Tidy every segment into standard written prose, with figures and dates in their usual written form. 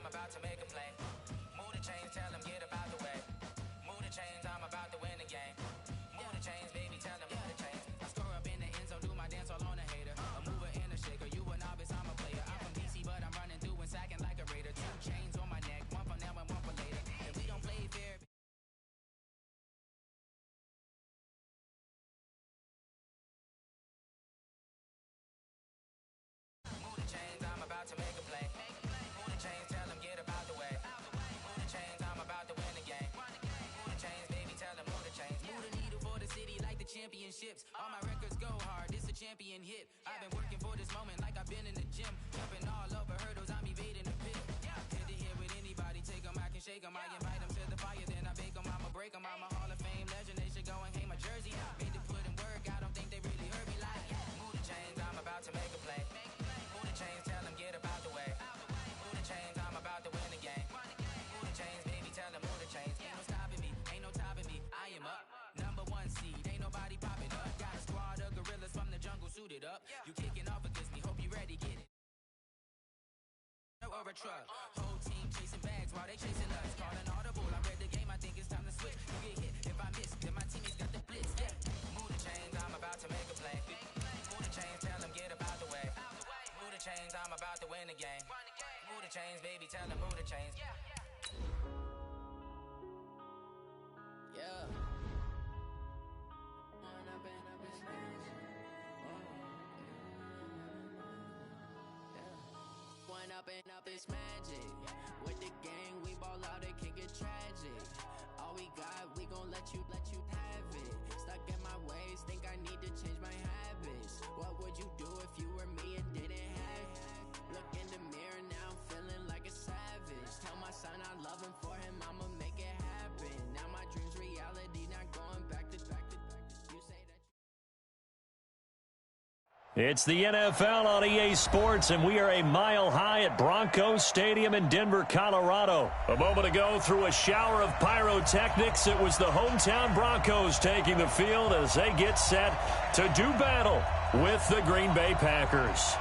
About to make a play. Move the chains, tell them get about the way. Move the chains, I'm about to win the game. Move the chains, baby, tell them move the chains. I score up in the end zone, do my dance all on a hater. A mover and a shaker, you a novice, I'm a player. I'm from DC, but I'm running through and sacking like a raider. 2 chains on my neck, one for now and one for later. If we don't play fair. Move the chains, I'm about to make a play. Move the chains, tell them get about the way. Move the chains, I'm about to win the game. Move the chains, baby, tell them move the chains. Move the needle for the city like the championships. All my records go hard, this a champion hit. I've been working for this moment like I've been in the gym. Jumping all over hurdles, I'm evading the pit. Head to head with anybody, take them, I can shake them. I invite them to the fire, then I bake them, I'ma break them. I'm a Hall of Fame legend, they should go and hang my jersey. Made to put in work, I don't think they really heard me like. Move the chains, I'm about to make a play. Move the chains, tell them get about the way. Move the chains, I'm about to win the game. Move the chains, baby, tell them move the chains. Ain't no stopping me, ain't no topping me. I am up, #1 seed, ain't nobody popping up. Got a squad of gorillas from the jungle suited up. You kicking off against me, hope you ready, get it. Or a truck, whole team chasing bags while they chasing us. Calling audible, I read the game, I think it's time to switch. You get hit, if I miss, then my teammates got the blitz. Yeah, move the chains, I'm about to make a play. Move the chains, tell them get about the way. Move the chains, I'm about to win the game. Move the chains, baby, tell them move the chains. Yeah. One up and up is magic. With the gang, we ball out, it can get tragic. All we got, we gon' let you have it. Stuck in my ways, think I need to change my habits. What would you do if you were me and didn't have it? Look in the mirror, now I'm feeling like a savage. Tell my son I love him, for him I'ma make it happen. Now my dream's reality, not going back to. You say that. It's the NFL on EA Sports, and we are a mile high at Broncos Stadium in Denver, Colorado. A moment ago, through a shower of pyrotechnics, it was the hometown Broncos taking the field as they get set to do battle with the Green Bay Packers.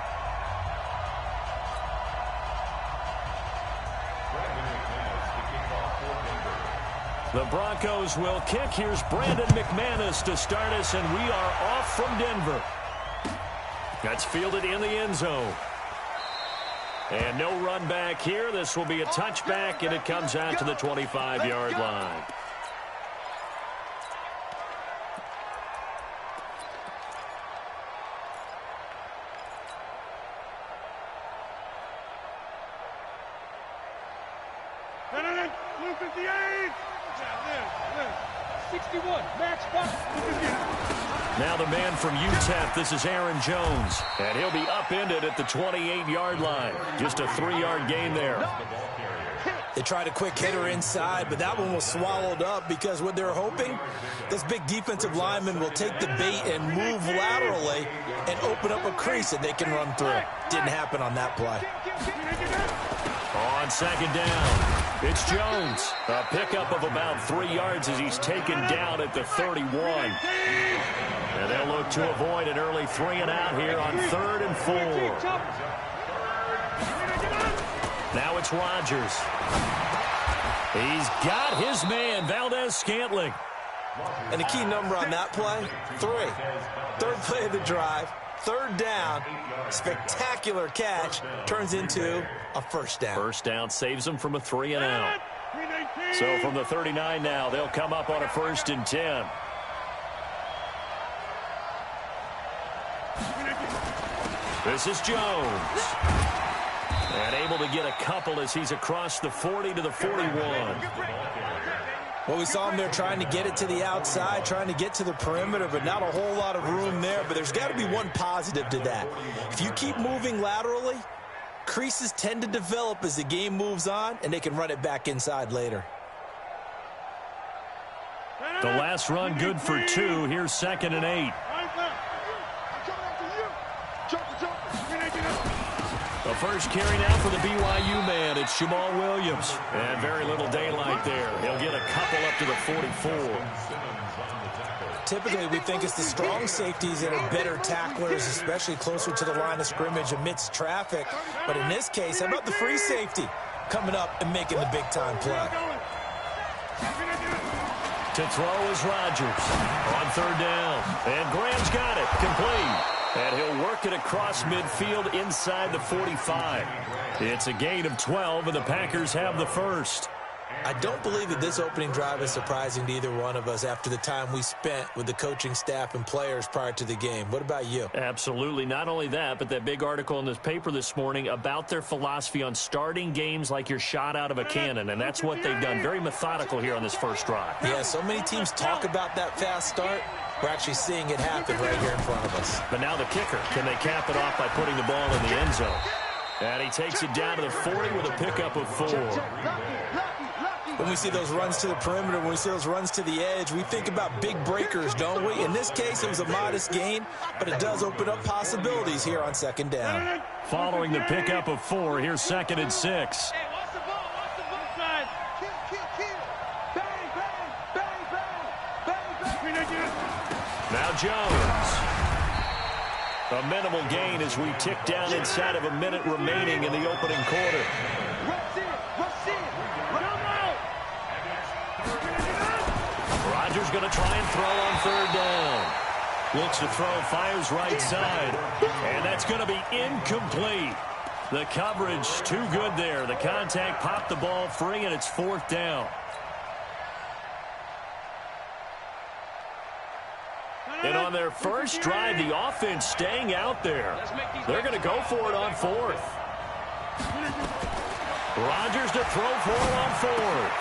The Broncos will kick. Here's Brandon McManus to start us, and we are off from Denver. That's fielded in the end zone. And no run back here. This will be a touchback, and it comes out to the 25-yard line. Now the man from UTEP, this is Aaron Jones. And he'll be upended at the 28-yard line. Just a 3-yard gain there. They tried a quick hitter inside, but that one was swallowed up because what they're hoping, this big defensive lineman will take the bait and move laterally and open up a crease that they can run through. Didn't happen on that play. On second down, it's Jones. A pickup of about 3 yards as he's taken down at the 31. And they'll look to avoid an early 3-and-out here on 3rd and 4. Now it's Rodgers. He's got his man, Valdez-Scantling. And the key number on that play, 3. Third play of the drive, 3rd down, spectacular catch, turns into a first down. First down saves them from a 3-and-out. So from the 39 now, they'll come up on a 1st and 10. This is Jones. And able to get a couple as he's across the 40 to the 41. Well, we saw him there trying to get it to the outside, trying to get to the perimeter, but not a whole lot of room there. But there's got to be one positive to that. If you keep moving laterally, creases tend to develop as the game moves on, and they can run it back inside later. The last run good for 2. Here's 2nd and 8. The first carry now for the BYU man. It's Jamal Williams. And very little daylight there. He'll get a couple up to the 44. Typically, we think it's the strong safeties that are better tacklers, especially closer to the line of scrimmage amidst traffic. But in this case, how about the free safety coming up and making the big-time play? To throw is Rodgers on 3rd down. And Graham's got it. Complete. And he'll work it across midfield inside the 45. It's a gain of 12, and the Packers have the first. I don't believe that this opening drive is surprising to either one of us after the time we spent with the coaching staff and players prior to the game. What about you? Absolutely. Not only that, but that big article in this paper this morning about their philosophy on starting games like you're shot out of a cannon, and that's what they've done. Very methodical here on this first drive. Yeah, so many teams talk about that fast start. We're actually seeing it happen right here in front of us. But now the kicker. Can they cap it off by putting the ball in the end zone? And he takes it down to the 40 with a pickup of 4. When we see those runs to the perimeter, when we see those runs to the edge, we think about big breakers, don't we? In this case, it was a modest gain, but it does open up possibilities here on 2nd down. Following the pickup of 4, here's 2nd and 6. Now Jones. A minimal gain as we tick down inside of a minute remaining in the opening quarter. Rodgers going to try and throw on 3rd down. Looks to throw, fires right side. And that's going to be incomplete. The coverage too good there. The contact popped the ball free, and it's 4th down. And on their first drive, the offense staying out there. They're going to go for it on 4th. Rodgers to throw for it on 4th.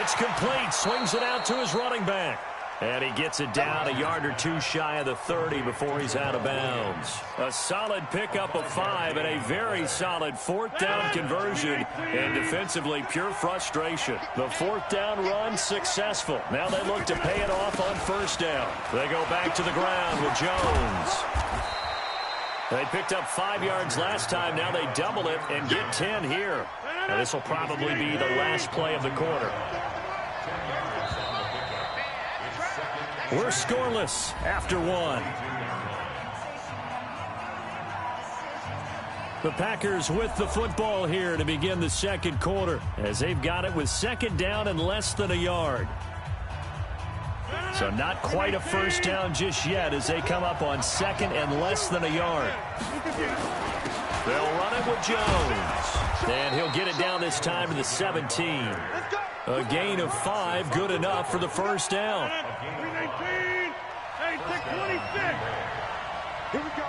It's complete. Swings it out to his running back. And he gets it down a yard or 2 shy of the 30 before he's out of bounds. A solid pickup of 5 and a very solid 4th down conversion. And defensively, pure frustration. The 4th down run successful. Now they look to pay it off on 1st down. They go back to the ground with Jones. They picked up 5 yards last time. Now they double it and get 10 here. And this will probably be the last play of the quarter. We're scoreless after 1. The Packers with the football here to begin the second quarter as they've got it with second down and less than a yard. So not quite a first down just yet as they come up on second and less than a yard. They'll run it with Jones. And he'll get it down this time to the 17. A gain of 5, good enough for the first down. 319. Hey, 626. Here we go.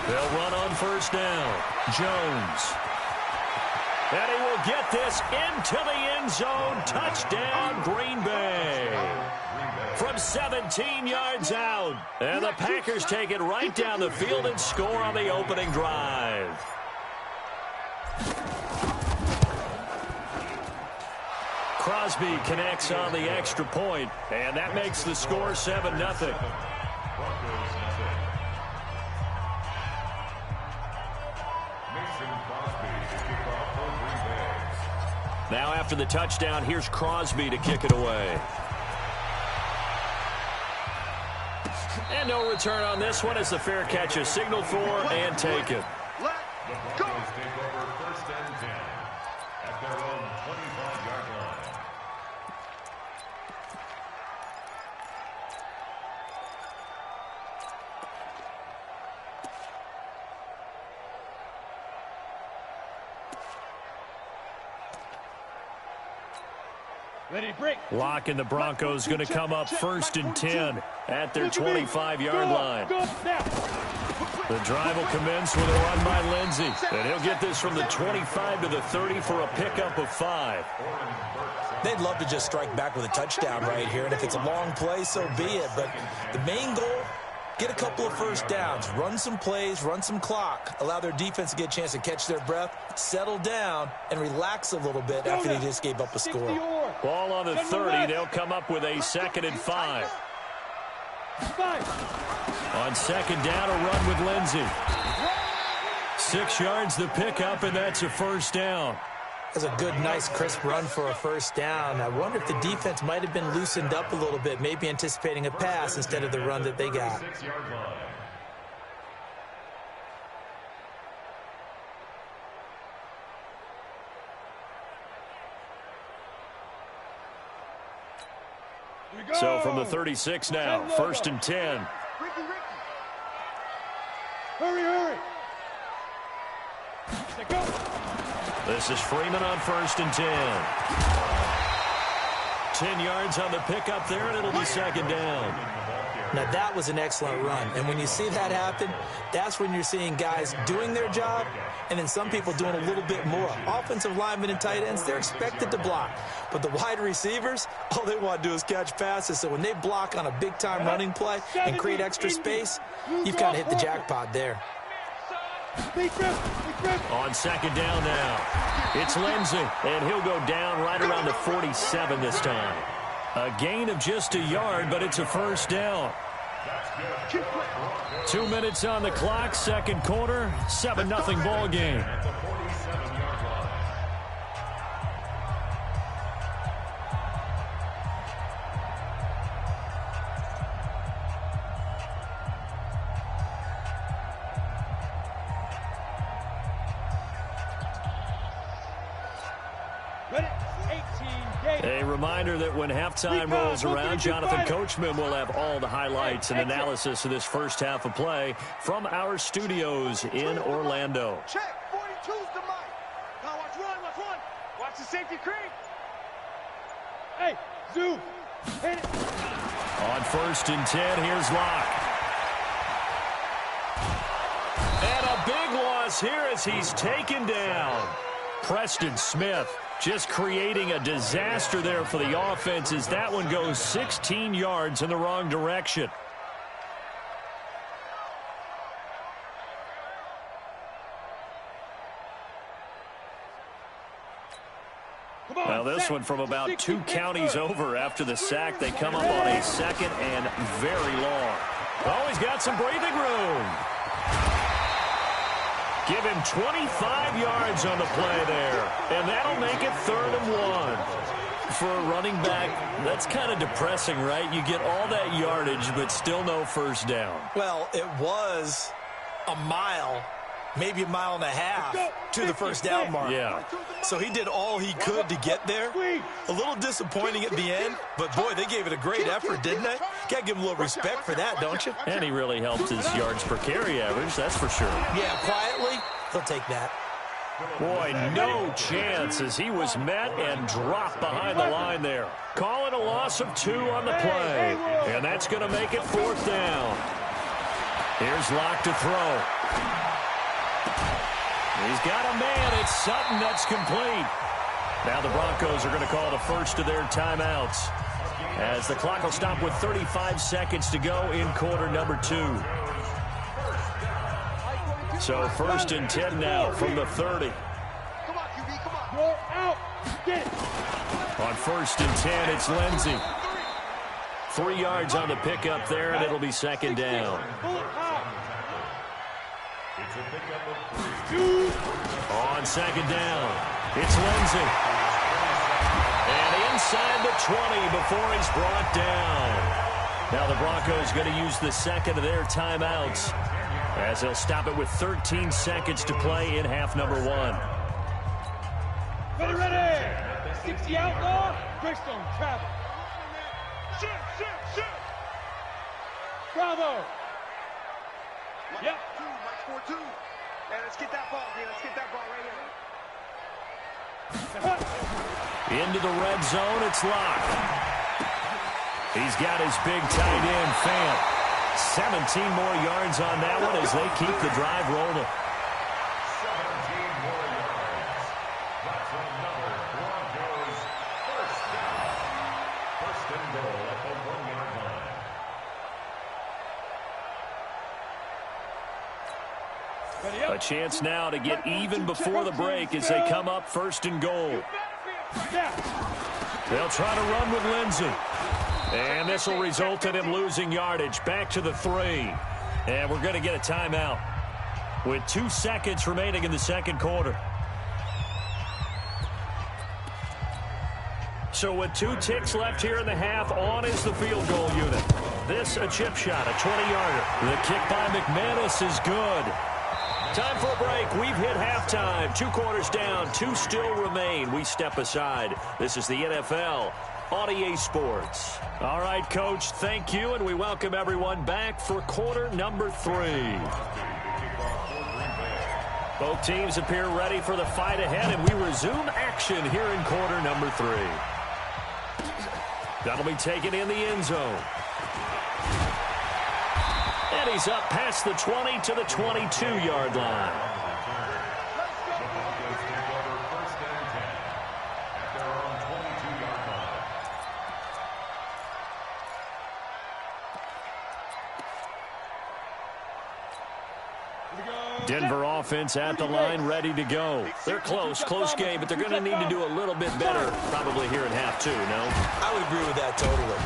They'll run on first down. Jones. And he will get this into the end zone. Touchdown, Green Bay. From 17 yards out. And the Packers take it right down the field and score on the opening drive. Crosby connects on the extra point, and that makes the score 7-0. Now after the touchdown, here's Crosby to kick it away. And no return on this one as the fair catch is signaled for and taken. Let's go. Take over first and 10 at their own 25-yard line. Locke and the Broncos going to come up first and 10 at their 25-yard line. The drive will commence with a run by Lindsey. And he'll get this from the 25 to the 30 for a pickup of 5. They'd love to just strike back with a touchdown right here, and if it's a long play, so be it. But the main goal, get a couple of first downs, run some plays, run some clock, allow their defense to get a chance to catch their breath, settle down, and relax a little bit after they just gave up a score. Ball on the 30. They'll come up with a 2nd and 5. On second down, a run with Lindsey. 6 yards the pickup, and that's a first down. That's a good, nice, crisp run for a first down. I wonder if the defense might have been loosened up a little bit, maybe anticipating a pass instead of the run that they got. So from the 36 now, first and 10. Hurry. This is Freeman on first and 10. 10 yards on the pickup there, and it'll be second down. Now, that was an excellent run. And when you see that happen, that's when you're seeing guys doing their job and then some people doing a little bit more. Offensive linemen and tight ends, they're expected to block. But the wide receivers, all they want to do is catch passes. So when they block on a big-time running play and create extra space, you've kind of hit the jackpot there. On second down now, it's Lindsey, and he'll go down right around the 47 this time. A gain of just a yard, but it's a first down. 2 minutes on the clock, second quarter, 7-0 ball game. A reminder that when halftime rolls around, Jonathan Coachman will have all the highlights and analysis of this first half of play from our studios in Orlando. Check, 42's the mic. Now watch one. Watch the safety creep. Hey, zoom. Hit it. On first and 10, here's Locke. And a big loss here as he's taken down. Preston Smith just creating a disaster there for the offense as that one goes 16 yards in the wrong direction. Well, this one from about 2 counties over after the sack. They come up on a 2nd and very long. Oh, he's got some breathing room. Give him 25 yards on the play there, and that'll make it 3rd and 1. For a running back, that's kind of depressing, right? You get all that yardage, but still no first down. Well, it was a mile maybe a mile and a half to the first down mark. Yeah. So he did all he could to get there. A little disappointing at the end, but boy, they gave it a great effort, didn't they? Got to give him a little respect for that, don't you? And he really helped his yards per carry average, that's for sure. Yeah, quietly, they'll take that. Boy, no chance as he was met and dropped behind the line there. Call it a loss of 2 on the play. And that's going to make it 4th down. Here's Locke to throw. He's got a man. It's Sutton that's complete. Now the Broncos are going to call the first of their timeouts as the clock will stop with 35 seconds to go in quarter number 2. So 1st and 10 now from the 30. Come on, QB, come on. Roll out. Get it. On 1st and 10, it's Lindsey. 3 yards on the pickup there, and it'll be 2nd down. On 2nd down, it's Lindsey. And inside the 20 before he's brought down. Now the Broncos going to use the 2nd of their timeouts as they'll stop it with 13 seconds to play in half number 1. Ready, ready. 60 outlaw. Greystone, travel. Shoot. Bravo. Yep. Mike 4-2. Hey, let's get that ball, man. Let's get that ball right here. Into the red zone, it's Locke. He's got his big tight end, Fant. 17 more yards on that one as they keep the drive rolling. 17 more yards. That's another Broncos first down. 1st and goal at the 1-yard line. A chance now to get even before the break as they come up 1st and goal. They'll try to run with Lindsey. And this will result in him losing yardage. Back to the 3. And we're going to get a timeout with 2 seconds remaining in the 2nd quarter. So with 2 ticks left here in the half, on is the field goal unit. This a chip shot, a 20-yarder. The kick by McManus is good. Time for a break. We've hit halftime. 2 quarters down. 2 still remain. We step aside. This is the NFL on EA Sports. All right, Coach, thank you, and we welcome everyone back for quarter number 3. Both teams appear ready for the fight ahead, and we resume action here in quarter number 3. That'll be taken in the end zone. And he's up past the 20 to the 22-yard line. Denver offense at the line, ready to go. They're close game, but they're going to need to do a little bit better probably here in half 2, no? I would agree with that totally.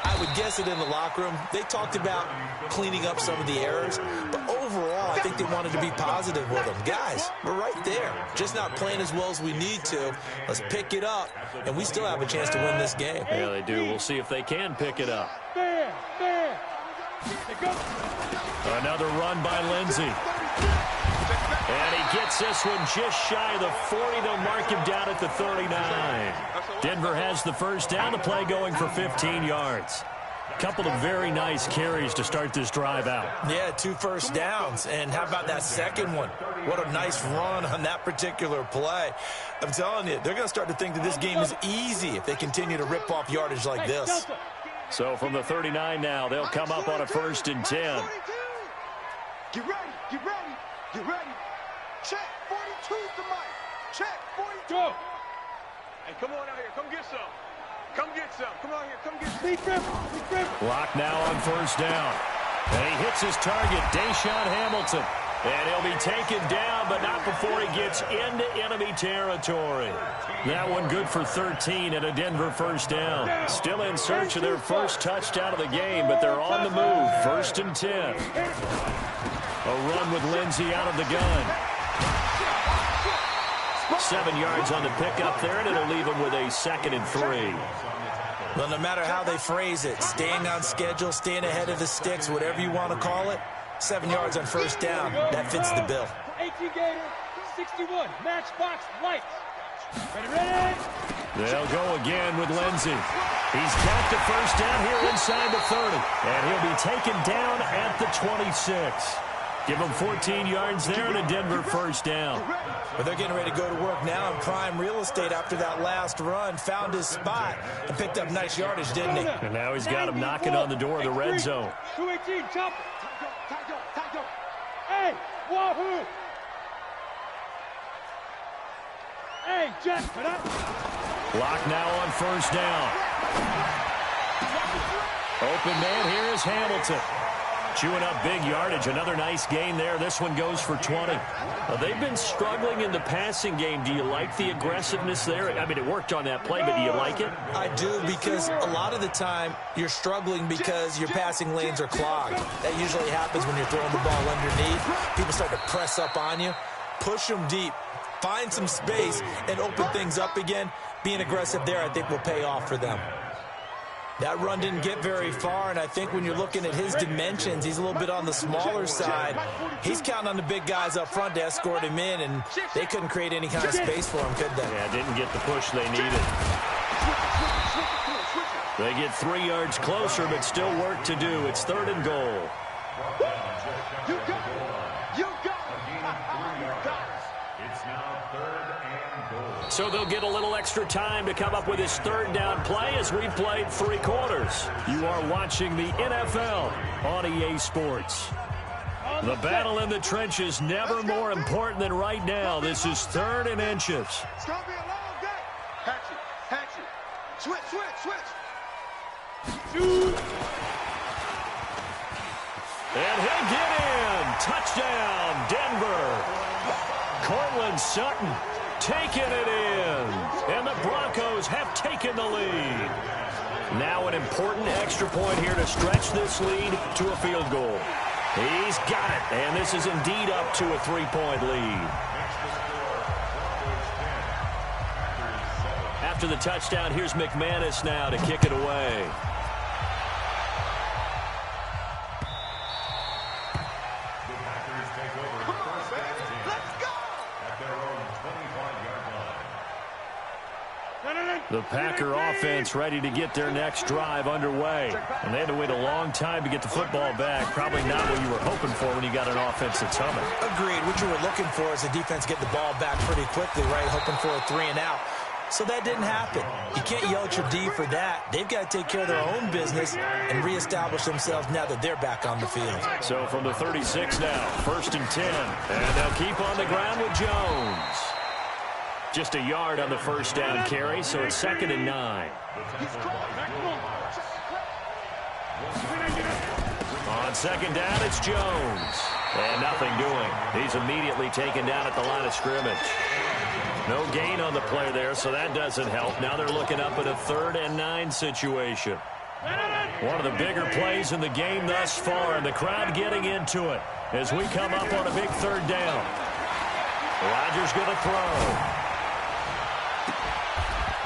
I would guess it in the locker room. They talked about cleaning up some of the errors, but overall, I think they wanted to be positive with them. Guys, we're right there. Just not playing as well as we need to. Let's pick it up, and we still have a chance to win this game. Yeah, they do. We'll see if they can pick it up. Another run by Lindsey. And he gets this one just shy of the 40. They'll mark him down at the 39. Denver has the first down. The play going for 15 yards. Couple of very nice carries to start this drive out. Yeah, 2 first downs. And how about that second one? What a nice run on that particular play. I'm telling you, they're going to start to think that this game is easy if they continue to rip off yardage like this. So from the 39 now, they'll come up on a 1st and 10. Get ready, get ready, get ready. Check, 42's the mic. Check, 42. Go. Hey, come on out here. Come get some. Come get some. Come out here. Come get some. Locke now on 1st down. And he hits his target, Deshaun Hamilton. And he'll be taken down, but not before he gets into enemy territory. That one good for 13 and a Denver first down. Still in search of their first touchdown of the game, but they're on the move. 1st and 10. A run with Lindsey out of the gun. 7 yards on the pickup there, and it'll leave him with a 2nd and 3. Well, no matter how they phrase it, staying on schedule, staying ahead of the sticks, whatever you want to call it, 7 yards on 1st down, that fits the bill. 18 Gator, 61, Matchbox Lights. Ready? They'll go again with Lindsey. He's got the first down here inside the 30. And he'll be taken down at the 26. Give him 14 yards there and a Denver first down. But they're getting ready to go to work now in prime real estate after that last run. Found his spot and picked up nice yardage, didn't he? And now he's got him knocking on the door of the red zone. 218, chopper. Hey, wahoo! Hey, Jack, for that. Clock now on first down. Open man here is Hamilton. Chewing up big yardage. Another nice gain there. This one goes for 20. They've been struggling in the passing game. Do you like the aggressiveness there? I mean, it worked on that play, but do you like it? I do, because a lot of the time you're struggling because your passing lanes are clogged. That usually happens when you're throwing the ball underneath. People start to press up on you. Push them deep. Find some space and open things up again. Being aggressive there, I think, will pay off for them. That run didn't get very far, and I think when you're looking at his dimensions, he's a little bit on the smaller side. He's counting on the big guys up front to escort him in, and they couldn't create any kind of space for him, could they? Yeah, didn't get the push they needed. They get 3 yards closer, but still work to do. It's 3rd and goal. You got it. You got it. It's now 3rd and goal. So they'll get a little extra time to come up with his 3rd down play as we've played 3 quarters. You are watching the NFL on EA Sports. The battle in the trenches never more important than right now. This is 3rd and inches. It's going to be a long day. Hatch it. Switch. And he'll get in. Touchdown, Denver. Cortland Sutton taking it in. And the Broncos have taken the lead. Now an important extra point here to stretch this lead to a field goal. He's got it. And this is indeed up to a 3-point lead. After the touchdown, here's McManus now to kick it away. The Packer offense ready to get their next drive underway. And they had to wait a long time to get the football back. Probably not what you were hoping for when you got an offense that's humming. Agreed. What you were looking for is the defense get the ball back pretty quickly, right? Hoping for a 3 and out. So that didn't happen. You can't yell at your D for that. They've got to take care of their own business and reestablish themselves now that they're back on the field. So from the 36 now, 1st and 10. And they'll keep on the ground with Jones. Just a yard on the first down carry, so it's 2nd and 9. On 2nd down, it's Jones. And nothing doing. He's immediately taken down at the line of scrimmage. No gain on the play there, so that doesn't help. Now they're looking up at a 3rd and 9 situation. One of the bigger plays in the game thus far, and the crowd getting into it as we come up on a big 3rd down. Rodgers going to throw.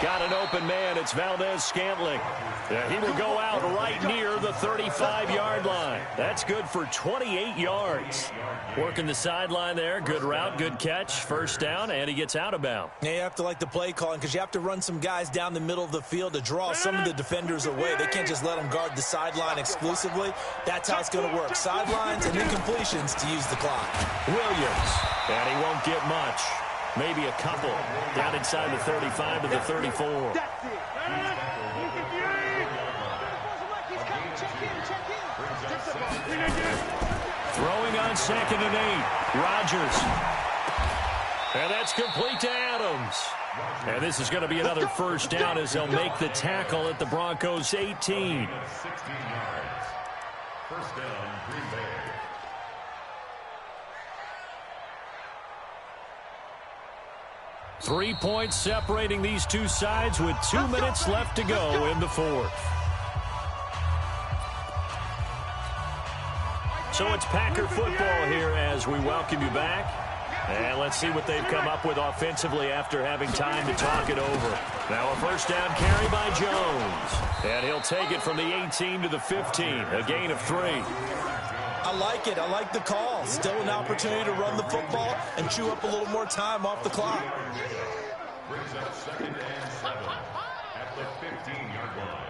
Got an open man. It's Valdez-Scantling. He will go out right near the 35-yard line. That's good for 28 yards. Working the sideline there. Good route, good catch. First down, and he gets out of bounds. Yeah, you have to like the play calling because you have to run some guys down the middle of the field to draw some of the defenders away. They can't just let them guard the sideline exclusively. That's how it's going to work. Sidelines and then completions to use the clock. Williams, and he won't get much. Maybe a couple down inside the 35 to the 34. Throwing on 2nd and 8. Rodgers. And that's complete to Adams. And this is going to be another first down as they'll make the tackle at the Broncos 18. 16 yards. First down, Green Bay. Three points separating these two sides with 2 minutes left to go in the 4th. So it's Packer football here as we welcome you back. And let's see what they've come up with offensively after having time to talk it over. Now a first down carry by Jones. And he'll take it from the 18 to the 15, a gain of 3. I like it. I like the call. Still an opportunity to run the football and chew up a little more time off the clock. Brings up 2nd and 7 at the 15-yard line.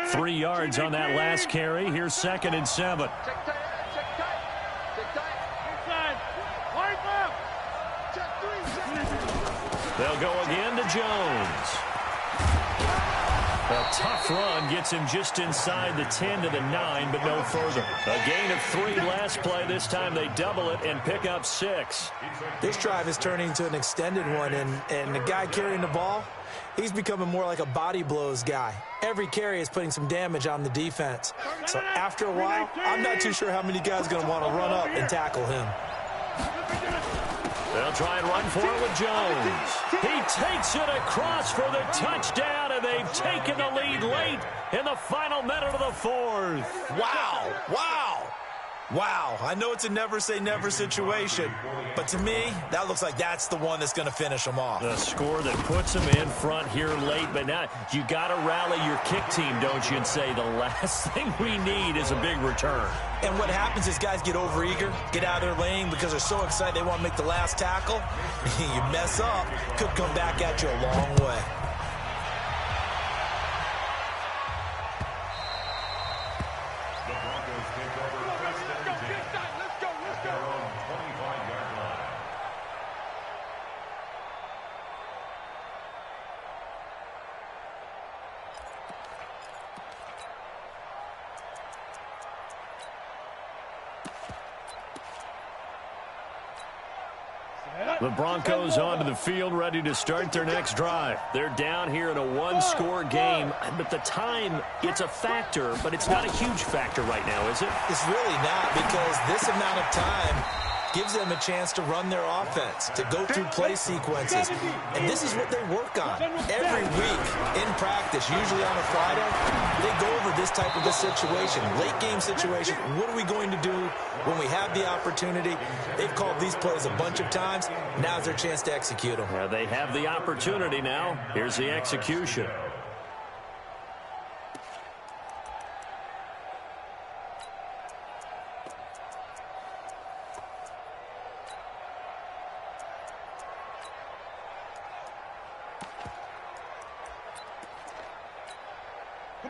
3 yards on that last carry. Here's 2nd and 7. Check tight, check tight, check tight. Inside. Wide left. Check 3, check 3. They'll go again to Jones. A tough run gets him just inside the 10 to the 9, but no further. A gain of 3 last play. This time they double it and pick up 6. This drive is turning into an extended one, and the guy carrying the ball, he's becoming more like a body blows guy. Every carry is putting some damage on the defense. So after a while, I'm not too sure how many guys are going to want to run up and tackle him. They'll try and run for it with Jones. He takes it across for the touchdown, and they've taken the lead late in the final minute of the 4th. Wow, wow, wow. I know it's a never-say-never situation, but to me, that looks like that's the one that's going to finish them off. The score that puts them in front here late, but now you got to rally your kick team, don't you, and say the last thing we need is a big return. And what happens is guys get overeager, get out of their lane because they're so excited they want to make the last tackle. You mess up, could come back at you a long way. The Broncos take over 1st and 10 at their own 25-yard line. The Broncos onto the field, ready to start their next drive. They're down here in a one-score game, but the time, it's a factor, but it's not a huge factor right now, is it? It's really not, because this amount of time gives them a chance to run their offense, to go through play sequences. And this is what they work on every week in practice, usually on a Friday. They go over this type of a situation, late game situation. What are we going to do when we have the opportunity? They've called these plays a bunch of times. Now's their chance to execute them. Yeah, they have the opportunity now. Here's the execution.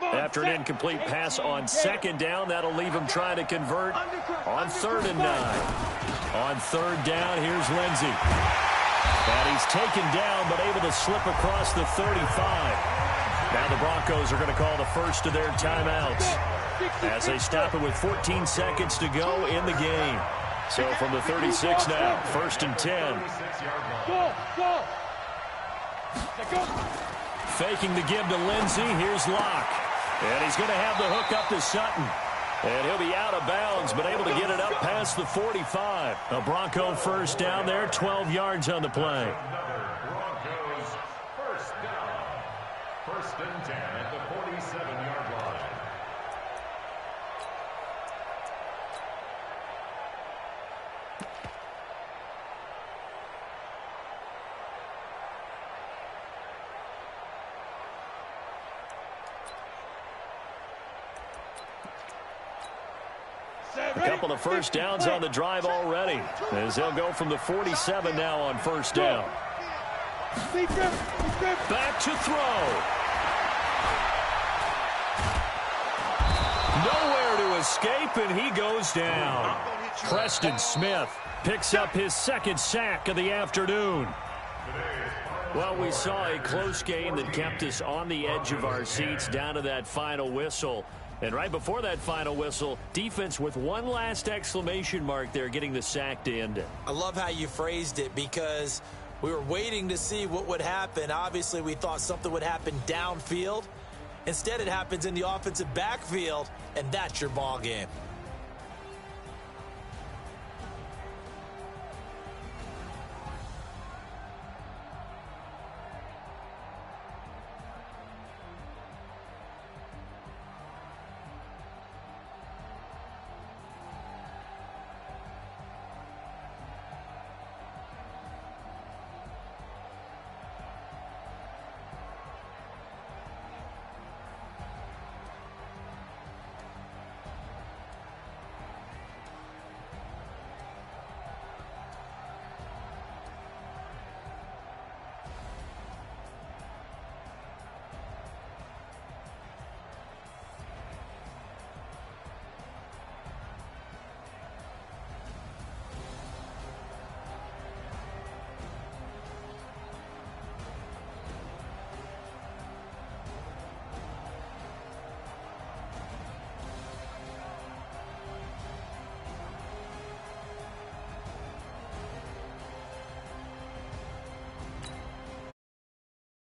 After an incomplete pass on 2nd down, that'll leave him trying to convert on 3rd and 9. On 3rd down, here's Lindsey. And he's taken down, but able to slip across the 35. Now the Broncos are going to call the first of their timeouts as they stop it with 14 seconds to go in the game. So from the 36 now, 1st and 10. Go. Faking the give to Lindsey. Here's Locke. And he's going to have the hook up to Sutton. And he'll be out of bounds, but able to get it up past the 45. A Bronco first down there, 12 yards on the play. Broncos first down. 1st and 10 at the 47-yard line. A couple of first downs on the drive already, as they'll go from the 47 now on 1st down. Back to throw. Nowhere to escape, and he goes down. Preston Smith picks up his 2nd sack of the afternoon. Well, we saw a close game that kept us on the edge of our seats down to that final whistle. And right before that final whistle, defense with one last exclamation mark there, getting the sack to end it. I love how you phrased it, because we were waiting to see what would happen. Obviously, we thought something would happen downfield. Instead, it happens in the offensive backfield, and that's your ball game.